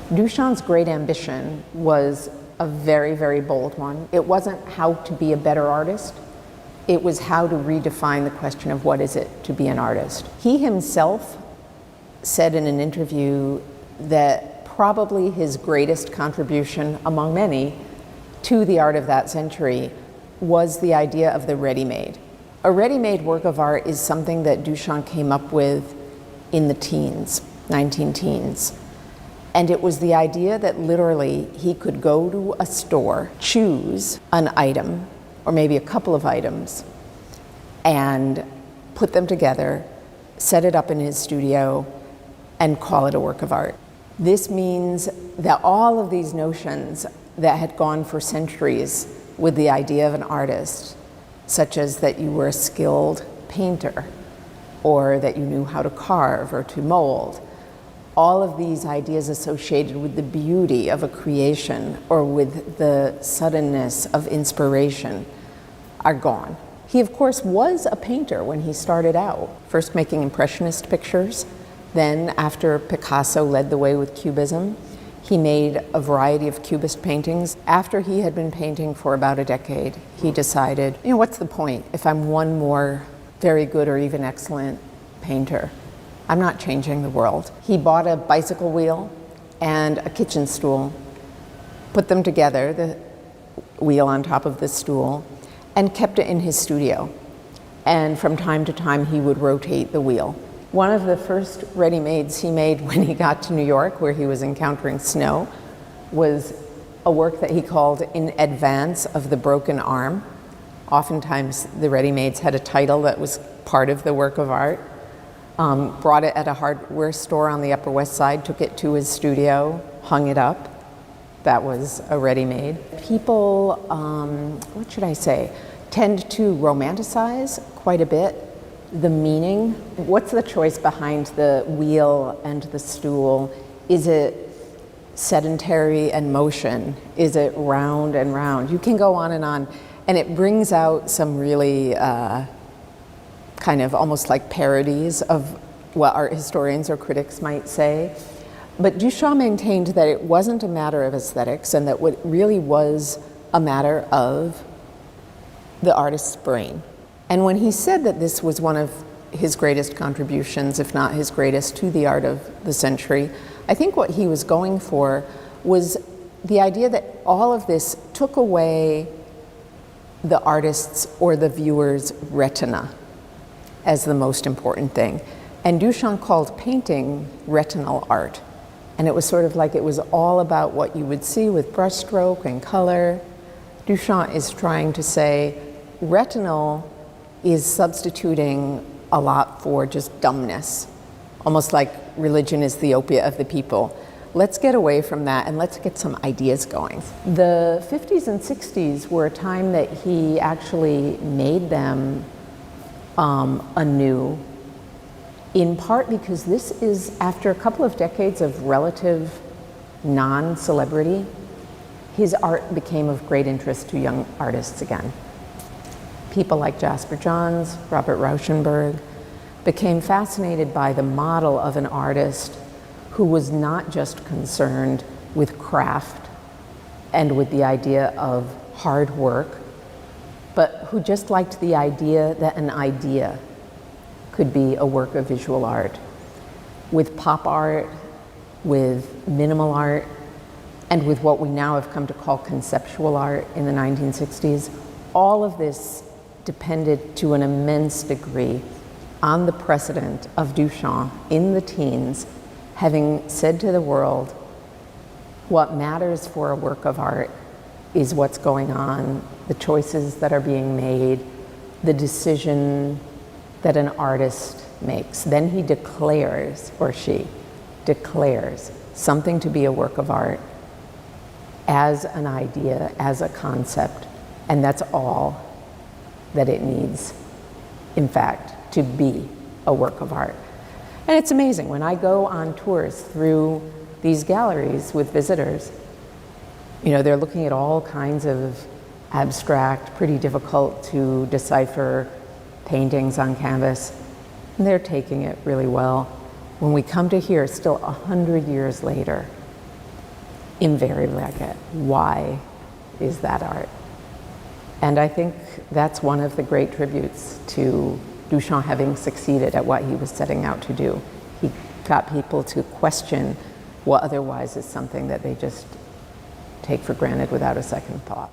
Duchamp's great ambition was a very, very bold one. It wasn't how to be a better artist. It was how to redefine the question of what is it to be an artist. He himself said in an interview that probably his greatest contribution among many to the art of that century was the idea of the ready-made. A ready-made work of art is something that Duchamp came up with in the teens, 19-teens. And it was the idea that literally he could go to a store, choose an item, or maybe a couple of items, and put them together, set it up in his studio, and call it a work of art. This means that all of these notions that had gone for centuries with the idea of an artist, such as that you were a skilled painter, or that you knew how to carve or to mold, all of these ideas associated with the beauty of a creation or with the suddenness of inspiration are gone. He, of course, was a painter when he started out, first making Impressionist pictures. Then, after Picasso led the way with Cubism, he made a variety of Cubist paintings. After he had been painting for about a decade, he decided, you know, what's the point if I'm one more very good or even excellent painter? I'm not changing the world. He bought a bicycle wheel and a kitchen stool, put them together, the wheel on top of the stool, and kept it in his studio. And from time to time, he would rotate the wheel. One of the first ready-mades he made when he got to New York, where he was encountering snow, was a work that he called In Advance of the Broken Arm. Oftentimes, the ready-mades had a title that was part of the work of art. Brought it at a hardware store on the Upper West Side, took it to his studio, hung it up. That was a ready-made. People, what should I say, tend to romanticize quite a bit the meaning. What's the choice behind the wheel and the stool? Is it sedentary and motion? Is it round and round? You can go on, and it brings out some really kind of almost like parodies of what art historians or critics might say. But Duchamp maintained that it wasn't a matter of aesthetics and that what really was a matter of the artist's brain. And when he said that this was one of his greatest contributions, if not his greatest, to the art of the century, I think what he was going for was the idea that all of this took away the artist's or the viewer's retina as the most important thing. And Duchamp called painting retinal art. And it was sort of like it was all about what you would see with brushstroke and color. Duchamp is trying to say retinal is substituting a lot for just dumbness, almost like religion is the opiate of the people. Let's get away from that and let's get some ideas going. The 50s and 60s were a time that he actually made them anew, in part because this is after a couple of decades of relative non-celebrity. His art became of great interest to young artists again. People like Jasper Johns, Robert Rauschenberg became fascinated by the model of an artist who was not just concerned with craft and with the idea of hard work, but who just liked the idea that an idea could be a work of visual art. With pop art, with minimal art, and with what we now have come to call conceptual art in the 1960s, all of this depended to an immense degree on the precedent of Duchamp in the teens having said to the world, what matters for a work of art is what's going on, the choices that are being made, the decision that an artist makes. Then he declares, or she declares, something to be a work of art as an idea, as a concept, and that's all that it needs, in fact, to be a work of art. And it's amazing, when I go on tours through these galleries with visitors, you know, they're looking at all kinds of abstract, pretty difficult to decipher paintings on canvas, and they're taking it really well. When we come to here, still 100 years later, invariably I get, why is that art? And I think that's one of the great tributes to Duchamp having succeeded at what he was setting out to do. He got people to question what otherwise is something that they just take for granted without a second thought.